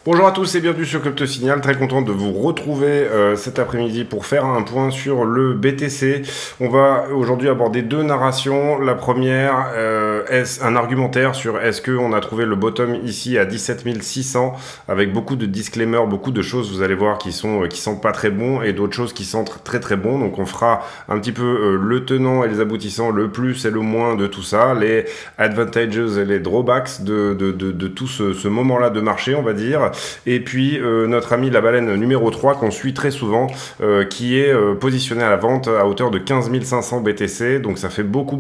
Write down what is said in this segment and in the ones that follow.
Bonjour à tous et bienvenue sur Crypto Signal, très content de vous retrouver cet après-midi pour faire un point sur le BTC. On va aujourd'hui aborder deux narrations. La première, est un argumentaire sur est-ce qu'on a trouvé le bottom ici à 17 600 avec beaucoup de disclaimers, beaucoup de choses vous allez voir qui sentent pas très bon et d'autres choses qui sentent très très bon. Donc on fera un petit peu le tenant et les aboutissants, le plus et le moins de tout ça, les advantages et les drawbacks de tout ce moment-là de marché, on va dire. Et puis notre ami la baleine numéro 3 qu'on suit très souvent, qui est positionné à la vente à hauteur de 15 500 BTC, donc ça fait beaucoup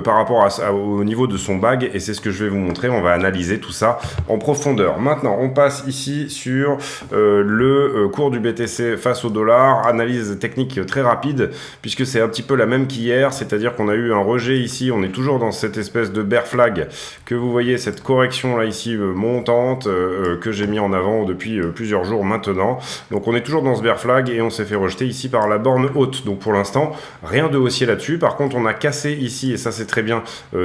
par rapport au niveau de son bag, et c'est ce que je vais vous montrer. On va analyser tout ça en profondeur. Maintenant on passe ici sur le cours du BTC face au dollar, analyse technique très rapide puisque c'est un petit peu la même qu'hier, c'est-à-dire qu'on a eu un rejet ici, on est toujours dans cette espèce de bear flag que vous voyez, cette correction là ici montante que j'ai mis en avant depuis plusieurs jours maintenant. Donc on est toujours dans ce bear flag et on s'est fait rejeter ici par la borne haute. Donc pour l'instant, rien de haussier là-dessus. Par contre, on a cassé ici, et ça c'est très bien,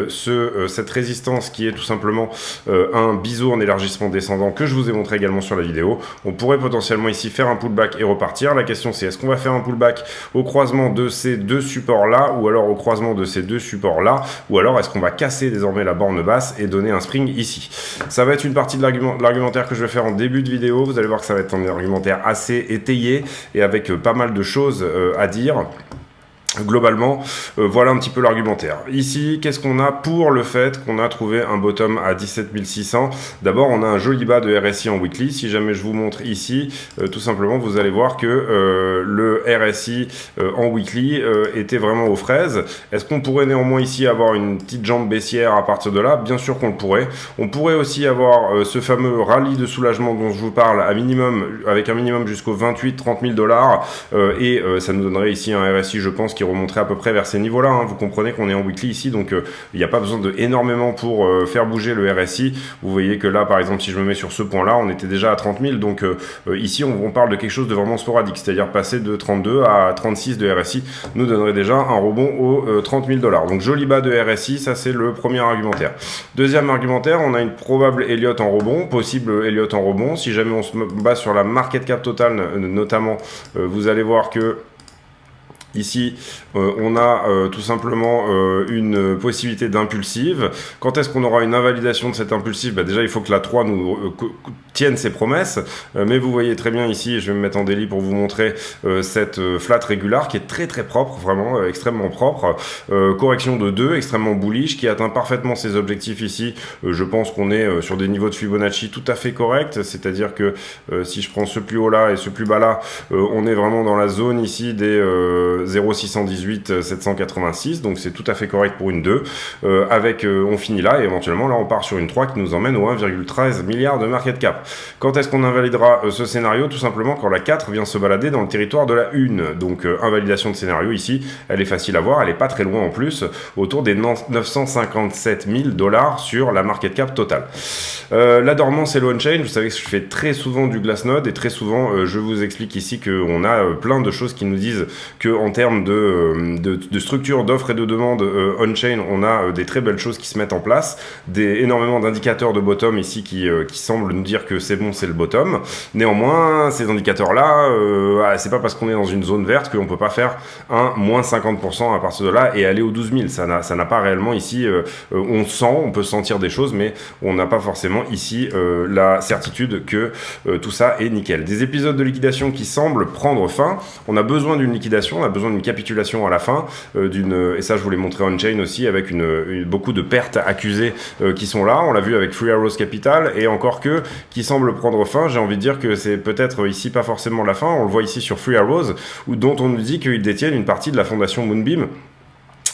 cette résistance qui est tout simplement un biseau en élargissement descendant que je vous ai montré également sur la vidéo. On pourrait potentiellement ici faire un pullback et repartir. La question c'est est-ce qu'on va faire un pullback au croisement de ces deux supports-là, ou alors au croisement de ces deux supports-là, ou alors est-ce qu'on va casser désormais la borne basse et donner un spring ici. Ça va être une partie de l'argumentaire que je vais faire en début de vidéo. Vous allez voir que ça va être un argumentaire assez étayé et avec pas mal de choses à dire. Globalement, voilà un petit peu l'argumentaire. Ici, qu'est-ce qu'on a pour le fait qu'on a trouvé un bottom à 17 600? D'abord, on a un joli bas de RSI en weekly. Si jamais je vous montre ici, tout simplement, vous allez voir que le RSI en weekly était vraiment aux fraises. Est-ce qu'on pourrait néanmoins ici avoir une petite jambe baissière à partir de là? Bien sûr qu'on le pourrait. On pourrait aussi avoir ce fameux rallye de soulagement dont je vous parle avec un minimum jusqu'aux 28-30 000 dollars et ça nous donnerait ici un RSI, je pense, qui remonterait à peu près vers ces niveaux-là. Hein. Vous comprenez qu'on est en weekly ici, donc il n'y a pas besoin de énormément pour faire bouger le RSI. Vous voyez que là, par exemple, si je me mets sur ce point-là, on était déjà à 30 000, donc ici, on parle de quelque chose de vraiment sporadique, c'est-à-dire passer de 32 à 36 de RSI nous donnerait déjà un rebond aux 30 000 dollars. Donc joli bas de RSI, ça c'est le premier argumentaire. Deuxième argumentaire, on a une probable Elliott en rebond, possible Elliott en rebond. Si jamais on se base sur la market cap totale, notamment, vous allez voir que ici, on a tout simplement une possibilité d'impulsive. Quand est-ce qu'on aura une invalidation de cette impulsive? Déjà, il faut que la 3 nous tienne ses promesses. Mais vous voyez très bien ici, je vais me mettre en daily pour vous montrer cette flat régular qui est très très propre, vraiment extrêmement propre. Correction de 2, extrêmement bullish, qui atteint parfaitement ses objectifs ici. Je pense qu'on est sur des niveaux de Fibonacci tout à fait corrects. C'est-à-dire que si je prends ce plus haut là et ce plus bas là, on est vraiment dans la zone ici des 0,618 786, donc c'est tout à fait correct pour une 2. On finit là et éventuellement là on part sur une 3 qui nous emmène au 1,13 milliard de market cap. Quand est-ce qu'on invalidera ce scénario? Tout simplement quand la 4 vient se balader dans le territoire de la 1. Donc invalidation de scénario ici, elle est facile à voir, elle est pas très loin en plus, autour des 957 000 dollars sur la market cap totale. La dormance et le on-chain, vous savez que je fais très souvent du Glassnode et très souvent je vous explique ici qu'on a plein de choses qui nous disent que en termes de structure d'offres et de demandes on-chain, on a des très belles choses qui se mettent en place, énormément d'indicateurs de bottom ici qui semblent nous dire que c'est bon, c'est le bottom. Néanmoins, ces indicateurs-là, c'est pas parce qu'on est dans une zone verte qu'on peut pas faire un moins 50% à partir de là et aller aux 12 000. Ça n'a pas réellement ici, on peut sentir des choses, mais on n'a pas forcément ici la certitude que tout ça est nickel. Des épisodes de liquidation qui semblent prendre fin, on a besoin d'une liquidation, on a besoin d'une capitulation à la fin, et ça je vous l'ai montré on-chain aussi, avec beaucoup de pertes accusées qui sont là, on l'a vu avec Three Arrows Capital, et encore qui semble prendre fin. J'ai envie de dire que c'est peut-être ici pas forcément la fin, on le voit ici sur Three Arrows, dont on nous dit qu'ils détiennent une partie de la fondation Moonbeam,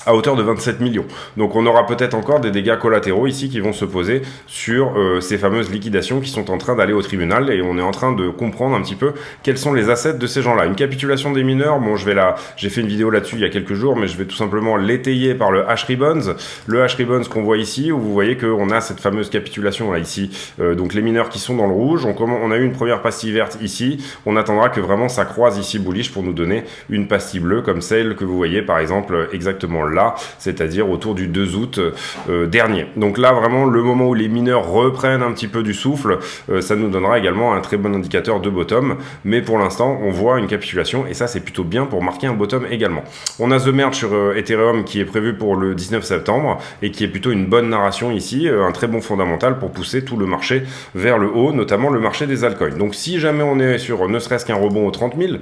à hauteur de 27 millions. Donc on aura peut-être encore des dégâts collatéraux ici qui vont se poser sur ces fameuses liquidations qui sont en train d'aller au tribunal, et on est en train de comprendre un petit peu quels sont les assets de ces gens-là. Une capitulation des mineurs, bon j'ai fait une vidéo là-dessus il y a quelques jours, mais je vais tout simplement l'étayer par le hash ribbons. Le hash ribbons qu'on voit ici, où vous voyez qu'on a cette fameuse capitulation là ici, donc les mineurs qui sont dans le rouge, on a eu une première pastille verte ici, on attendra que vraiment ça croise ici bullish pour nous donner une pastille bleue comme celle que vous voyez par exemple exactement là. là, c'est-à-dire autour du 2 août dernier. Donc là, vraiment, le moment où les mineurs reprennent un petit peu du souffle, ça nous donnera également un très bon indicateur de bottom, mais pour l'instant, on voit une capitulation, et ça, c'est plutôt bien pour marquer un bottom également. On a The Merge sur Ethereum qui est prévu pour le 19 septembre, et qui est plutôt une bonne narration ici, un très bon fondamental pour pousser tout le marché vers le haut, notamment le marché des altcoins. Donc si jamais on est sur ne serait-ce qu'un rebond aux 30 000,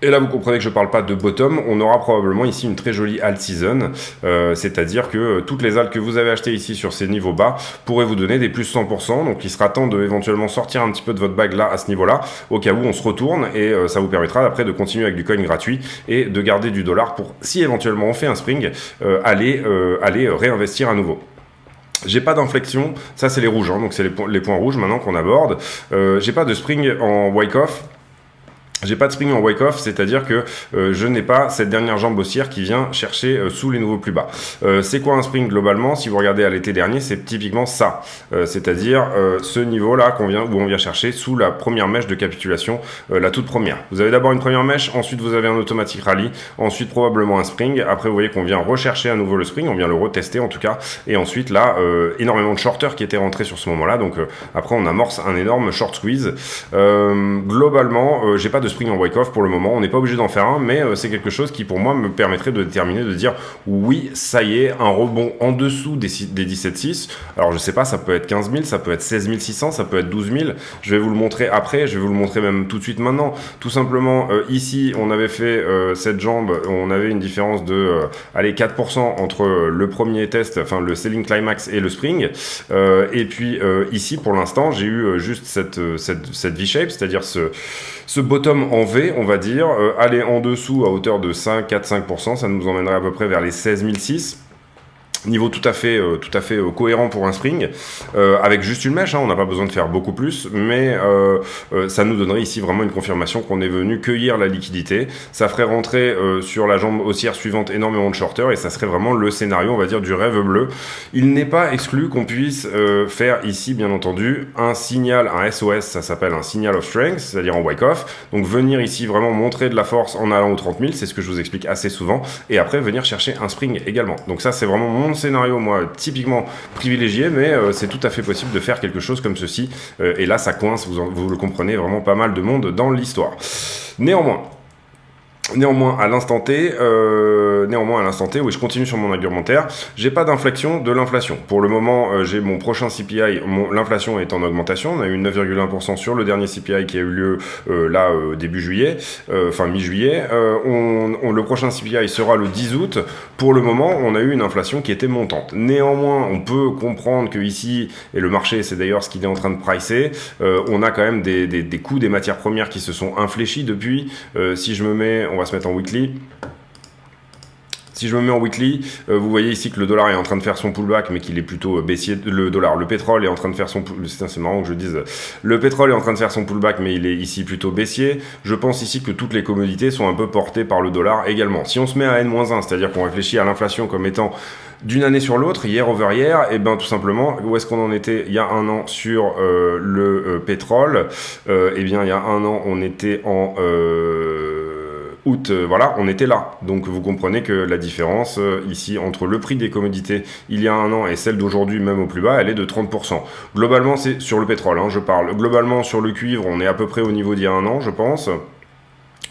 et là, vous comprenez que je ne parle pas de bottom, on aura probablement ici une très jolie alt season, c'est-à-dire que toutes les alts que vous avez achetées ici sur ces niveaux bas pourraient vous donner des plus 100%, donc il sera temps de éventuellement sortir un petit peu de votre bague là, à ce niveau-là, au cas où on se retourne, et ça vous permettra après de continuer avec du coin gratuit, et de garder du dollar pour, si éventuellement on fait un spring, aller réinvestir à nouveau. J'ai pas d'inflexion, ça c'est les rouges, hein, donc c'est les points rouges maintenant qu'on aborde. J'ai pas de spring en wake-off. J'ai pas de spring en wake-off, c'est-à-dire que je n'ai pas cette dernière jambe haussière qui vient chercher sous les nouveaux plus bas. C'est quoi un spring globalement? Si vous regardez à l'été dernier, c'est typiquement ça, c'est-à-dire ce niveau-là où on vient chercher sous la première mèche de capitulation, la toute première. Vous avez d'abord une première mèche, ensuite vous avez un automatic rally, ensuite probablement un spring. Après vous voyez qu'on vient rechercher à nouveau le spring, on vient le retester en tout cas, et ensuite là énormément de shorters qui étaient rentrés sur ce moment-là. Donc après on amorce un énorme short squeeze. Globalement, j'ai pas de spring en wake-off pour le moment, on n'est pas obligé d'en faire un, mais c'est quelque chose qui pour moi me permettrait de déterminer, de dire oui, ça y est, un rebond en dessous des 17,6. Alors je sais pas, ça peut être 15 000, ça peut être 16 600, ça peut être 12 000, je vais vous le montrer après, je vais vous le montrer même tout de suite maintenant. Tout simplement, ici, on avait fait cette jambe, on avait une différence de 4% entre le premier test, enfin le selling climax et le spring, et puis ici, pour l'instant, j'ai eu juste cette V-shape, c'est-à-dire ce bottom en V, on va dire, aller en dessous à hauteur de 4-5%, ça nous emmènerait à peu près vers les 16 600. Niveau tout à fait cohérent pour un spring, avec juste une mèche, hein, on n'a pas besoin de faire beaucoup plus, mais ça nous donnerait ici vraiment une confirmation qu'on est venu cueillir la liquidité. Ça ferait rentrer sur la jambe haussière suivante énormément de shorters, et ça serait vraiment le scénario, on va dire, du rêve bleu. Il n'est pas exclu qu'on puisse faire ici, bien entendu, un signal, un SOS, ça s'appelle un signal of strength, c'est-à-dire en wake-off. Donc venir ici vraiment montrer de la force en allant aux 30 000, c'est ce que je vous explique assez souvent, et après venir chercher un spring également. Donc ça, c'est vraiment mon scénario, moi, typiquement privilégié, mais c'est tout à fait possible de faire quelque chose comme ceci, et là ça coince, vous le comprenez, vraiment pas mal de monde dans l'histoire. Néanmoins, à l'instant T, oui, je continue sur mon argumentaire. J'ai pas d'inflexion de l'inflation. Pour le moment, j'ai mon prochain CPI, l'inflation est en augmentation. On a eu 9,1% sur le dernier CPI qui a eu lieu début juillet, fin mi-juillet. Le prochain CPI sera le 10 août. Pour le moment, on a eu une inflation qui était montante. Néanmoins, on peut comprendre que ici, et le marché, c'est d'ailleurs ce qu'il est en train de pricer, on a quand même des coûts des matières premières qui se sont infléchis depuis. Si je me mets, on va se mettre en weekly. Si je me mets en weekly, vous voyez ici que le dollar est en train de faire son pullback, mais qu'il est plutôt baissier. Le pétrole est en train de faire son pullback. C'est marrant que je dise. Le pétrole est en train de faire son pullback, mais il est ici plutôt baissier. Je pense ici que toutes les commodités sont un peu portées par le dollar également. Si on se met à N-1, c'est-à-dire qu'on réfléchit à l'inflation comme étant d'une année sur l'autre, year over year, et bien tout simplement, où est-ce qu'on en était il y a un an sur le pétrole? Eh bien, il y a un an, on était en août, voilà, on était là. Donc vous comprenez que la différence ici entre le prix des commodités il y a un an et celle d'aujourd'hui, même au plus bas, elle est de 30%. Globalement, c'est sur le pétrole, hein, je parle. Globalement, sur le cuivre, on est à peu près au niveau d'il y a un an, je pense.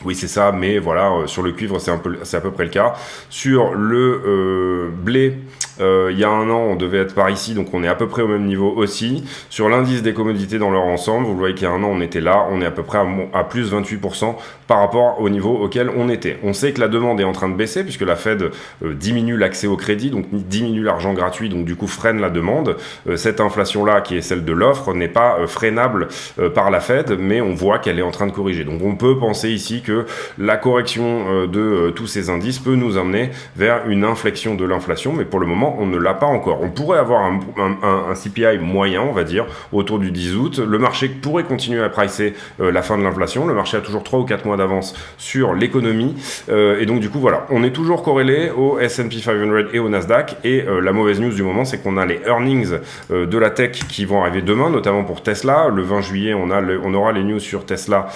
Oui, c'est ça, mais voilà, sur le cuivre, c'est à peu près le cas. Sur le blé, il y a un an, on devait être par ici, donc on est à peu près au même niveau aussi. Sur l'indice des commodités dans leur ensemble, vous voyez qu'il y a un an, on était là, on est à peu près à plus 28% par rapport au niveau auquel on était. On sait que la demande est en train de baisser, puisque la Fed diminue l'accès au crédit, donc diminue l'argent gratuit, donc du coup freine la demande. Cette inflation-là, qui est celle de l'offre, n'est pas freinable par la Fed, mais on voit qu'elle est en train de corriger. Donc on peut penser ici que la correction de tous ces indices peut nous amener vers une inflexion de l'inflation, mais pour le moment, on ne l'a pas encore. On pourrait avoir un CPI moyen, on va dire, autour du 10 août. Le marché pourrait continuer à pricer la fin de l'inflation. Le marché a toujours 3 ou 4 mois d'avance sur l'économie. Et donc, du coup, voilà. On est toujours corrélé au S&P 500 et au Nasdaq. Et la mauvaise news du moment, c'est qu'on a les earnings de la tech qui vont arriver demain, notamment pour Tesla. Le 20 juillet, on aura les news sur Tesla.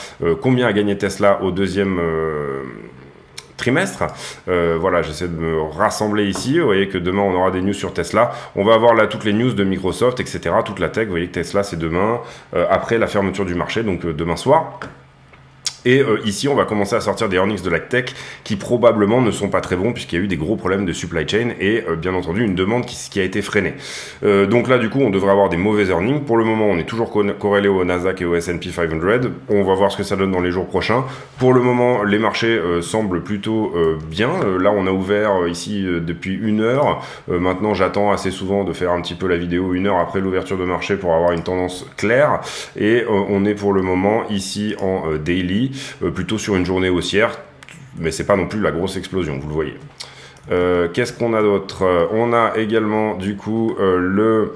Combien a gagné Tesla au deuxième trimestre. Voilà, j'essaie de me rassembler ici. Vous voyez que demain, on aura des news sur Tesla. On va avoir là toutes les news de Microsoft, etc. Toute la tech. Vous voyez que Tesla, c'est demain, après la fermeture du marché, donc demain soir. Et ici, on va commencer à sortir des earnings de la tech qui probablement ne sont pas très bons puisqu'il y a eu des gros problèmes de supply chain et bien entendu une demande qui a été freinée. Donc là, du coup, on devrait avoir des mauvais earnings. Pour le moment, on est toujours corrélé au Nasdaq et au S&P 500. On va voir ce que ça donne dans les jours prochains. Pour le moment, les marchés semblent plutôt bien. Là, on a ouvert ici depuis 1 heure. Maintenant, j'attends assez souvent de faire un petit peu la vidéo 1 heure après l'ouverture de marché pour avoir une tendance claire. Et on est pour le moment ici en daily. Plutôt sur une journée haussière, mais c'est pas non plus la grosse explosion, vous le voyez. Qu'est-ce qu'on a d'autre? On a également du coup le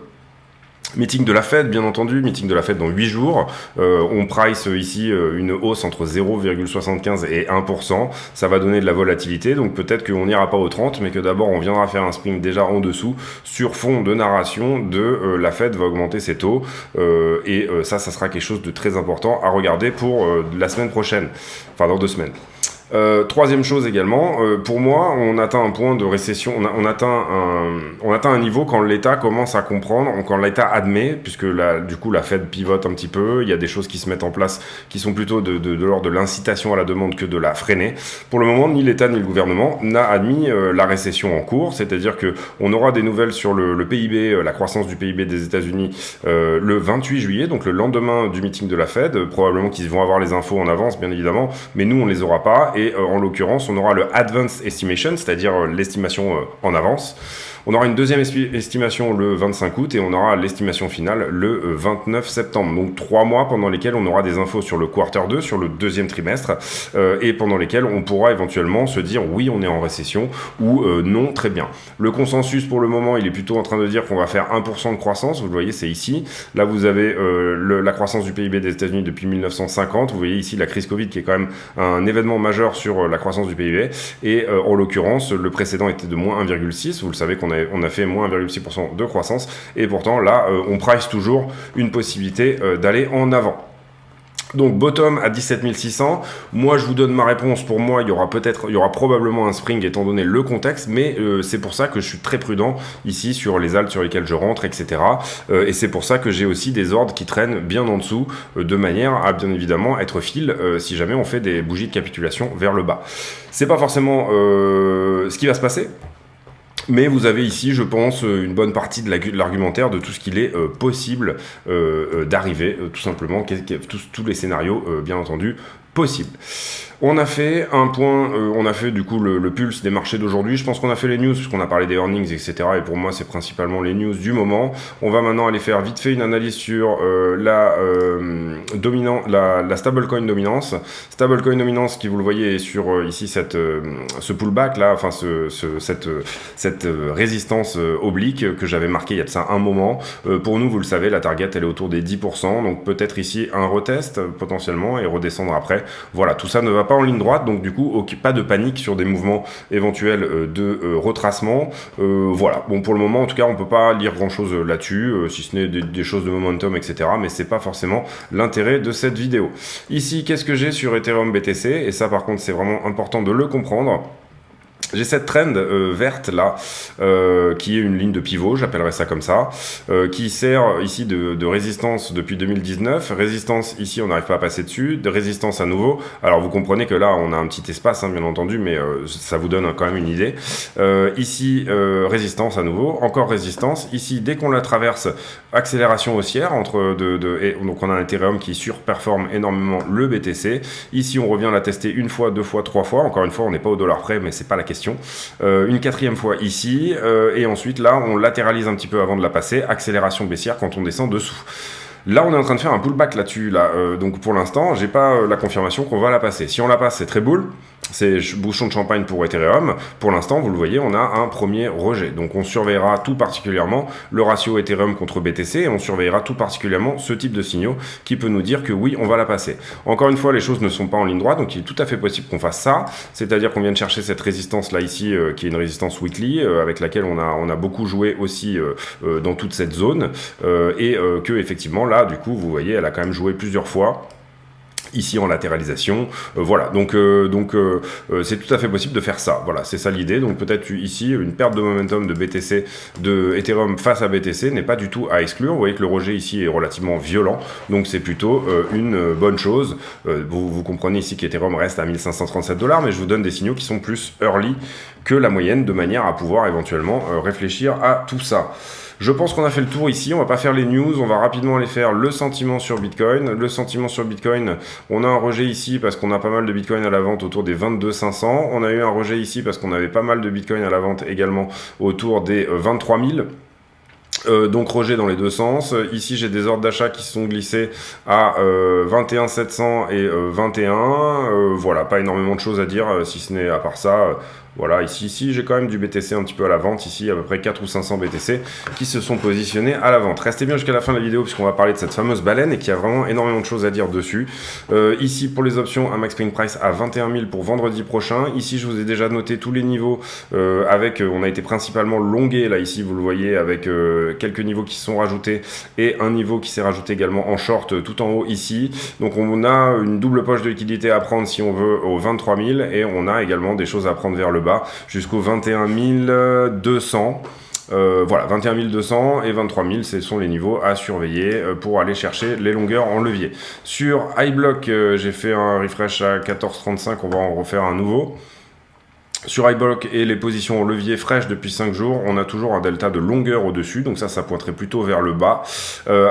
meeting de la Fed, bien entendu, meeting de la Fed dans 8 jours. On price ici une hausse entre 0,75 et 1%. Ça va donner de la volatilité, donc peut-être qu'on n'ira pas aux 30, mais que d'abord on viendra faire un spring déjà en dessous sur fond de narration de la Fed va augmenter ses taux. Et ça sera quelque chose de très important à regarder pour la semaine prochaine, enfin dans 2 semaines. Troisième chose également, pour moi, on atteint un point de récession, on atteint un niveau quand l'État commence à comprendre, quand l'État admet, puisque du coup la Fed pivote un petit peu, il y a des choses qui se mettent en place qui sont plutôt de l'ordre de l'incitation à la demande que de la freiner. Pour le moment, ni l'État ni le gouvernement n'a admis la récession en cours, c'est-à-dire que on aura des nouvelles sur le PIB, la croissance du PIB des États-Unis le 28 juillet, donc le lendemain du meeting de la Fed, probablement qu'ils vont avoir les infos en avance, bien évidemment, mais nous on les aura pas. Et en l'occurrence, on aura le Advanced Estimation, c'est-à-dire l'estimation en avance. On aura une deuxième estimation le 25 août et on aura l'estimation finale le 29 septembre. Donc 3 mois pendant lesquels on aura des infos sur le quarter 2, sur le deuxième trimestre, et pendant lesquels on pourra éventuellement se dire oui, on est en récession ou non, très bien. Le consensus pour le moment, il est plutôt en train de dire qu'on va faire 1% de croissance. Vous le voyez, c'est ici. Là, vous avez la croissance du PIB des États-Unis depuis 1950. Vous voyez ici la crise Covid qui est quand même un événement majeur sur la croissance du PIB. Et en l'occurrence, le précédent était de moins 1,6. Vous le savez qu'on a fait moins 1,6% de croissance. Et pourtant, là, on price toujours une possibilité d'aller en avant. Donc bottom à 17 600, moi je vous donne ma réponse, pour moi il y aura probablement un spring étant donné le contexte, mais c'est pour ça que je suis très prudent ici sur les alts sur lesquelles je rentre, etc. Et c'est pour ça que j'ai aussi des ordres qui traînent bien en dessous, de manière à bien évidemment être fill si jamais on fait des bougies de capitulation vers le bas. C'est pas forcément ce qui va se passer. Mais vous avez ici, je pense, une bonne partie de l'argumentaire de tout ce qu'il est possible d'arriver, tout simplement, tous les scénarios, bien entendu, possibles. On a fait un point, on a fait du coup le pulse des marchés d'aujourd'hui. Je pense qu'on a fait les news puisqu'on a parlé des earnings, etc. Et pour moi, c'est principalement les news du moment. On va maintenant aller faire vite fait une analyse sur la stablecoin dominance. Stablecoin dominance qui, vous le voyez, est sur ici ce pullback là, enfin cette résistance oblique que j'avais marqué il y a de ça un moment. Pour nous, vous le savez, la target elle est autour des 10%. Donc peut-être ici un retest potentiellement et redescendre après. Voilà, tout ça ne va pas en ligne droite, donc du coup pas de panique sur des mouvements éventuels de retracement. Voilà, bon pour le moment en tout cas on peut pas lire grand chose là-dessus, si ce n'est des choses de momentum, etc. Mais c'est pas forcément l'intérêt de cette vidéo. Ici, qu'est-ce que j'ai sur Ethereum BTC? Et ça par contre c'est vraiment important de le comprendre. J'ai cette trend verte là, qui est une ligne de pivot, j'appellerais ça comme ça, qui sert ici de résistance depuis 2019. Résistance ici, on n'arrive pas à passer dessus, de résistance à nouveau. Alors vous comprenez que là, on a un petit espace, hein, bien entendu, mais ça vous donne quand même une idée. Ici, résistance à nouveau, encore résistance. Ici, dès qu'on la traverse, accélération haussière et donc on a un Ethereum qui surperforme énormément le BTC. Ici, on revient la tester une fois, 2 fois, 3 fois. Encore une fois, on n'est pas au dollar près, mais c'est pas la question. Une 4e fois ici, et ensuite là on latéralise un petit peu avant de la passer, accélération baissière quand on descend dessous. Là, on est en train de faire un pullback là-dessus. Donc pour l'instant, j'ai pas la confirmation qu'on va la passer. Si on la passe, c'est très boule. C'est bouchon de champagne pour Ethereum. Pour l'instant, vous le voyez, on a un premier rejet. Donc on surveillera tout particulièrement le ratio Ethereum contre BTC et on surveillera tout particulièrement ce type de signaux qui peut nous dire que oui, on va la passer. Encore une fois, les choses ne sont pas en ligne droite, donc il est tout à fait possible qu'on fasse ça. C'est-à-dire qu'on vient de chercher cette résistance là ici, qui est une résistance weekly, avec laquelle on a beaucoup joué aussi dans toute cette zone, et que effectivement là, du coup, vous voyez, elle a quand même joué plusieurs fois. ici en latéralisation, voilà, donc c'est tout à fait possible de faire ça, voilà, c'est ça l'idée. Donc peut-être ici une perte de momentum de BTC, de Ethereum face à BTC n'est pas du tout à exclure. Vous voyez que le rejet ici est relativement violent, donc c'est plutôt une bonne chose. Vous comprenez ici qu'Ethereum reste à 1537 $, mais je vous donne des signaux qui sont plus early que la moyenne, de manière à pouvoir éventuellement réfléchir à tout ça. Je pense qu'on a fait le tour ici, on va pas faire les news, on va rapidement aller faire le sentiment sur Bitcoin. Le sentiment sur Bitcoin, on a un rejet ici parce qu'on a pas mal de Bitcoin à la vente autour des 22 500. On a eu un rejet ici parce qu'on avait pas mal de Bitcoin à la vente également autour des 23 000. Donc rejet dans les deux sens. Ici j'ai des ordres d'achat qui se sont glissés à 21 700 et 21. Voilà, pas énormément de choses à dire si ce n'est à part ça. Voilà, ici j'ai quand même du BTC un petit peu à la vente, ici à peu près 4 ou 500 BTC qui se sont positionnés à la vente. Restez bien jusqu'à la fin de la vidéo puisqu'on va parler de cette fameuse baleine et qu'il y a vraiment énormément de choses à dire dessus. Ici pour les options, un max paying price à 21 000 pour vendredi prochain. Ici je vous ai déjà noté tous les niveaux on a été principalement longué là ici, vous le voyez, avec quelques niveaux qui se sont rajoutés et un niveau qui s'est rajouté également en short tout en haut ici. Donc on a une double poche de liquidité à prendre si on veut aux 23 000 et on a également des choses à prendre vers le bas jusqu'aux 21 200. Voilà, 21 200 et 23 000, ce sont les niveaux à surveiller pour aller chercher les longueurs en levier. Sur iBlock, j'ai fait un refresh à 14,35, on va en refaire un nouveau. Sur iBlock et les positions en levier fraîches depuis 5 jours, on a toujours un delta de longueur au-dessus, donc ça pointerait plutôt vers le bas,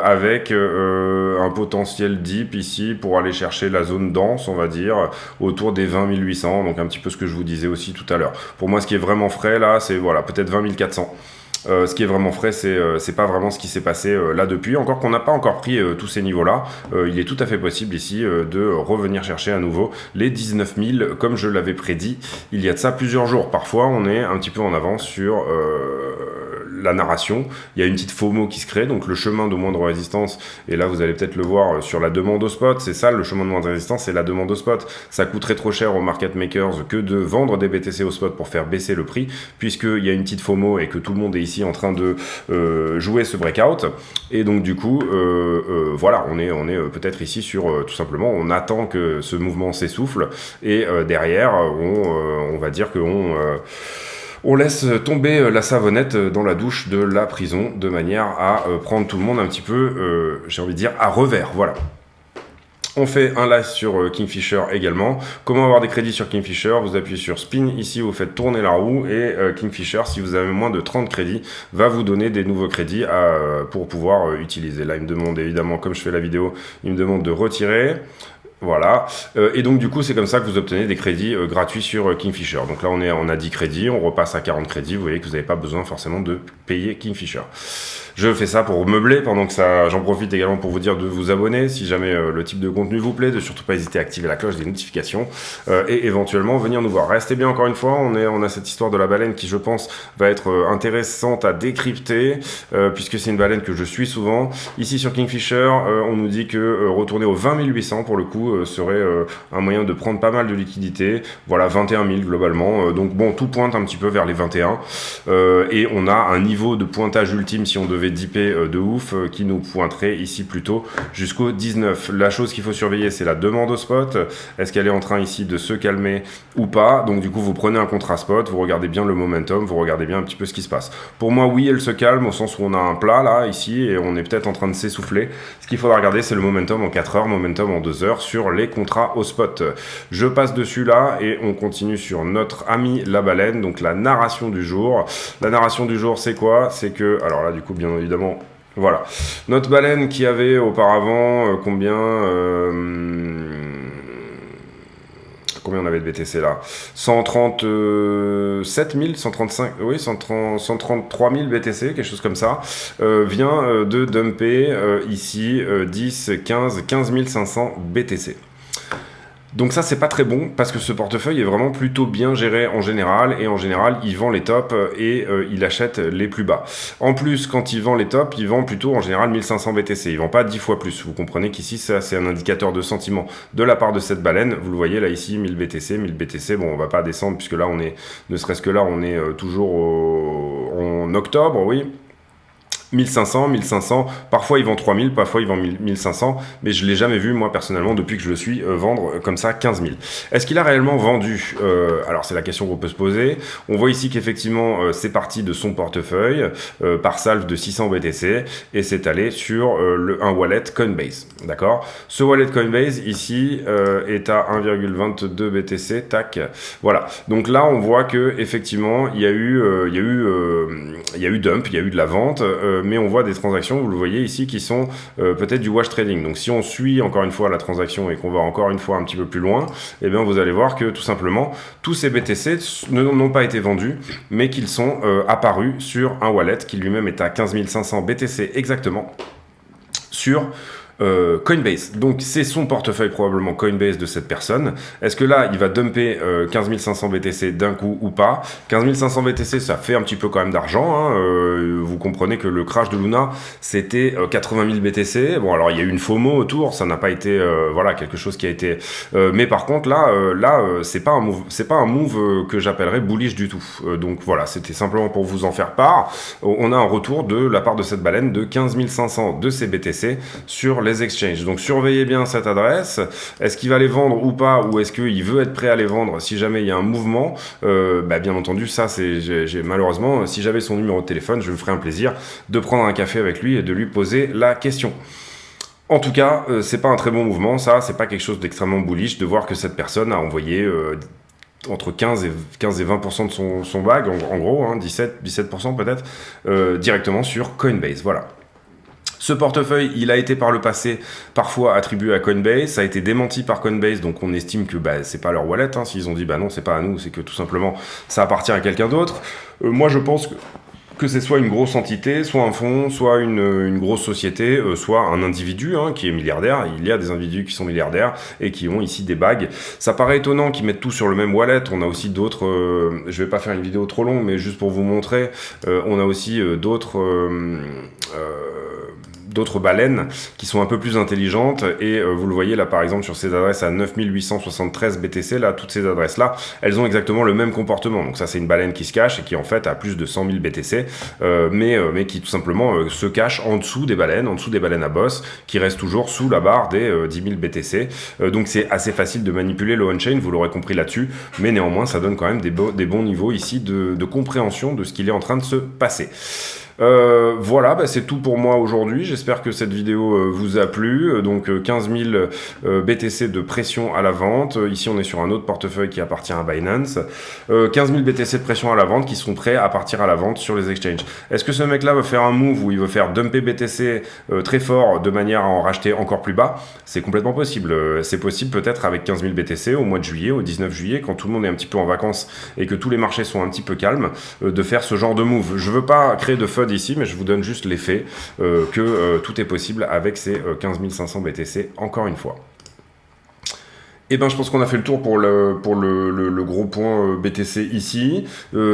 avec un potentiel dip ici pour aller chercher la zone dense, on va dire, autour des 20 800, donc un petit peu ce que je vous disais aussi tout à l'heure. Pour moi, ce qui est vraiment frais là, c'est voilà, peut-être 20 400. Ce qui est vraiment frais, c'est pas vraiment ce qui s'est passé là depuis, encore qu'on n'a pas encore pris tous ces niveaux-là. Il est tout à fait possible ici de revenir chercher à nouveau les 19 000, comme je l'avais prédit il y a de ça plusieurs jours. Parfois, on est un petit peu en avance sur la narration. Il y a une petite FOMO qui se crée, donc le chemin de moindre résistance, et là vous allez peut-être le voir sur la demande au spot, c'est ça le chemin de moindre résistance, c'est la demande au spot. Ça coûterait trop cher aux market makers que de vendre des BTC au spot pour faire baisser le prix, puisqu'il y a une petite FOMO et que tout le monde est ici en train de jouer ce breakout, et donc du coup voilà, on est peut-être ici sur tout simplement, on attend que ce mouvement s'essouffle, et derrière on va dire que on laisse tomber la savonnette dans la douche de la prison, de manière à prendre tout le monde un petit peu, j'ai envie de dire, à revers, voilà. On fait un live sur Kingfisher également. Comment avoir des crédits sur Kingfisher? Vous appuyez sur Spin, ici vous faites tourner la roue, et Kingfisher, si vous avez moins de 30 crédits, va vous donner des nouveaux crédits pour pouvoir utiliser. Là il me demande évidemment, comme je fais la vidéo, il me demande de retirer. Voilà, et donc du coup c'est comme ça que vous obtenez des crédits gratuits sur Kingfisher. Donc là on a 10 crédits, on repasse à 40 crédits, vous voyez que vous n'avez pas besoin forcément de payer Kingfisher. Je fais ça pour meubler pendant que ça, j'en profite également pour vous dire de vous abonner si jamais le type de contenu vous plaît, de surtout pas hésiter à activer la cloche des notifications et éventuellement venir nous voir. Restez bien encore une fois, on a cette histoire de la baleine qui je pense va être intéressante à décrypter puisque c'est une baleine que je suis souvent. Ici sur Kingfisher, on nous dit que retourner aux 20 800 pour le coup serait un moyen de prendre pas mal de liquidité. Voilà, 21 000 globalement, donc bon, tout pointe un petit peu vers les 21 et on a un niveau de pointage ultime si on devait dipper de ouf qui nous pointerait ici plutôt jusqu'au 19. La chose qu'il faut surveiller, c'est la demande au spot. Est-ce qu'elle est en train ici de se calmer ou pas? Donc du coup vous prenez un contrat spot, vous regardez bien le momentum, vous regardez bien un petit peu ce qui se passe. Pour moi oui, elle se calme au sens où on a un plat là ici et on est peut-être en train de s'essouffler. Ce qu'il faudra regarder, c'est le momentum en 4 heures, momentum en 2 heures sur les contrats au spot. Je passe dessus là et on continue sur notre ami la baleine, donc la narration du jour. La narration du jour, c'est quoi? C'est que, alors là du coup bien évidemment, voilà, notre baleine qui avait auparavant combien on avait de BTC là? 137 000, 135, oui, 133 000 BTC, quelque chose comme ça, vient de dumper ici 15 500 BTC. Donc ça c'est pas très bon parce que ce portefeuille est vraiment plutôt bien géré en général et en général il vend les tops et il achète les plus bas. En plus quand il vend les tops, il vend plutôt en général 1500 BTC, il vend pas 10 fois plus. Vous comprenez qu'ici ça c'est un indicateur de sentiment de la part de cette baleine. Vous le voyez là ici 1000 BTC, bon on va pas descendre puisque là on est, ne serait-ce que là on est toujours en octobre, oui. 1500, 1500, parfois ils vendent 3000, parfois ils vendent 1500, mais je ne l'ai jamais vu, moi personnellement, depuis que je le suis, vendre comme ça 15 000. Est-ce qu'il a réellement vendu? Alors c'est la question qu'on peut se poser. On voit ici qu'effectivement c'est parti de son portefeuille par salve de 600 BTC et c'est allé sur un wallet Coinbase. D'accord? Ce wallet Coinbase ici est à 1,22 BTC, tac. Voilà. Donc là on voit que effectivement il y a eu dump, il y a eu de la vente. Mais on voit des transactions, vous le voyez ici, qui sont peut-être du wash trading. Donc si on suit encore une fois la transaction et qu'on va encore une fois un petit peu plus loin, eh bien vous allez voir que tout simplement tous ces BTC n'ont pas été vendus, mais qu'ils sont apparus sur un wallet qui lui-même est à 15 500 BTC exactement sur Coinbase. Donc c'est son portefeuille probablement Coinbase de cette personne. Est-ce que là il va dumper 15 500 BTC d'un coup ou pas? 15 500 BTC ça fait un petit peu quand même d'argent, hein. Vous comprenez que le crash de Luna c'était 80 000 BTC. Bon alors il y a eu une FOMO autour, ça n'a pas été voilà quelque chose qui a été mais par contre là c'est pas un move que j'appellerais bullish du tout. Donc voilà, c'était simplement pour vous en faire part. On a un retour de la part de cette baleine de 15 500 de ces BTC sur les exchanges. Donc surveillez bien cette adresse. Est-ce qu'il va les vendre ou pas, ou est-ce qu'il veut être prêt à les vendre si jamais il y a un mouvement? Bien entendu, ça c'est malheureusement, si j'avais son numéro de téléphone, je me ferais un plaisir de prendre un café avec lui et de lui poser la question. En tout cas, c'est pas un très bon mouvement, ça, c'est pas quelque chose d'extrêmement bullish de voir que cette personne a envoyé entre 15 et 20% de son bag, en gros, hein, 17% peut-être, directement sur Coinbase. Voilà. Ce portefeuille, il a été par le passé parfois attribué à Coinbase, ça a été démenti par Coinbase, donc on estime que c'est pas leur wallet, hein. S'ils ont dit non, c'est pas à nous, c'est que tout simplement ça appartient à quelqu'un d'autre. Moi je pense que c'est soit une grosse entité, soit un fonds, soit une grosse société, soit un individu qui est milliardaire. Il y a des individus qui sont milliardaires et qui ont ici des bagues. Ça paraît étonnant qu'ils mettent tout sur le même wallet. On a aussi d'autres, je vais pas faire une vidéo trop longue, mais juste pour vous montrer, on a aussi d'autres baleines qui sont un peu plus intelligentes et vous le voyez là par exemple sur ces adresses à 9873 BTC, là toutes ces adresses là elles ont exactement le même comportement. Donc ça c'est une baleine qui se cache et qui en fait a plus de 100 000 BTC mais qui tout simplement se cache en dessous des baleines à boss qui restent toujours sous la barre des 10 000 BTC. Donc c'est assez facile de manipuler le on-chain, vous l'aurez compris là-dessus, mais néanmoins ça donne quand même des bons niveaux ici de compréhension de ce qu'il est en train de se passer. Voilà, c'est tout pour moi aujourd'hui. J'espère que cette vidéo vous a plu. Donc 15 000 BTC de pression à la vente. Ici, on est sur un autre portefeuille qui appartient à Binance. 15 000 BTC de pression à la vente qui sont prêts à partir à la vente sur les exchanges. Est-ce que ce mec-là veut faire un move où il veut faire dumper BTC très fort de manière à en racheter encore plus bas? C'est complètement possible. C'est possible peut-être avec 15 000 BTC au mois de juillet, au 19 juillet, quand tout le monde est un petit peu en vacances et que tous les marchés sont un petit peu calmes, de faire ce genre de move. Je veux pas créer de FUD ici, mais je vous donne juste l'effet que tout est possible avec ces 15 500 BTC encore une fois. Eh ben, je pense qu'on a fait le tour pour le gros point BTC ici.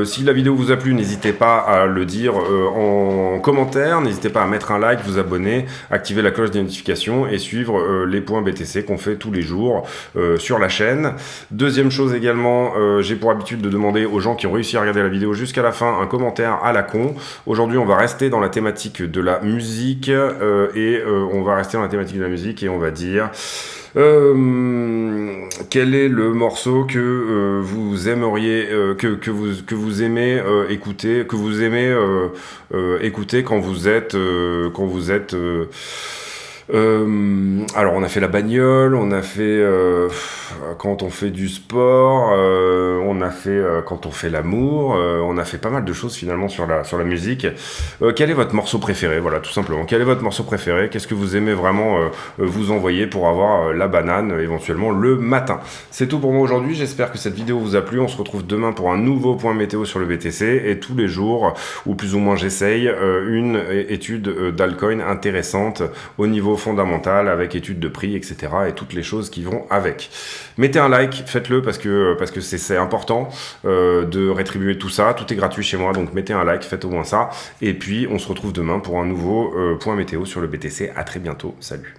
Si la vidéo vous a plu, n'hésitez pas à le dire en commentaire. N'hésitez pas à mettre un like, vous abonner, activer la cloche des notifications et suivre les points BTC qu'on fait tous les jours sur la chaîne. Deuxième chose également, j'ai pour habitude de demander aux gens qui ont réussi à regarder la vidéo jusqu'à la fin un commentaire à la con. Aujourd'hui, on va rester dans la thématique de la musique et on va dire... quel est le morceau que vous aimeriez que vous aimez écouter, que vous aimez écouter quand vous êtes alors on a fait la bagnole, on a fait quand on fait du sport, on a fait quand on fait l'amour, on a fait pas mal de choses finalement sur la musique. Quel est votre morceau préféré? Voilà, tout simplement. Quel est votre morceau préféré? Qu'est-ce que vous aimez vraiment vous envoyer pour avoir la banane éventuellement le matin? C'est tout pour moi aujourd'hui. J'espère que cette vidéo vous a plu. On se retrouve demain pour un nouveau point météo sur le BTC et tous les jours, ou plus ou moins j'essaye, une étude d'altcoin intéressante au niveau fondamental avec étude de prix, etc. et toutes les choses qui vont avec. Mettez un like, faites-le parce que c'est important de rétribuer tout ça. Tout est gratuit chez moi, donc mettez un like, faites au moins ça. Et puis on se retrouve demain pour un nouveau point météo sur le BTC. À très bientôt, salut.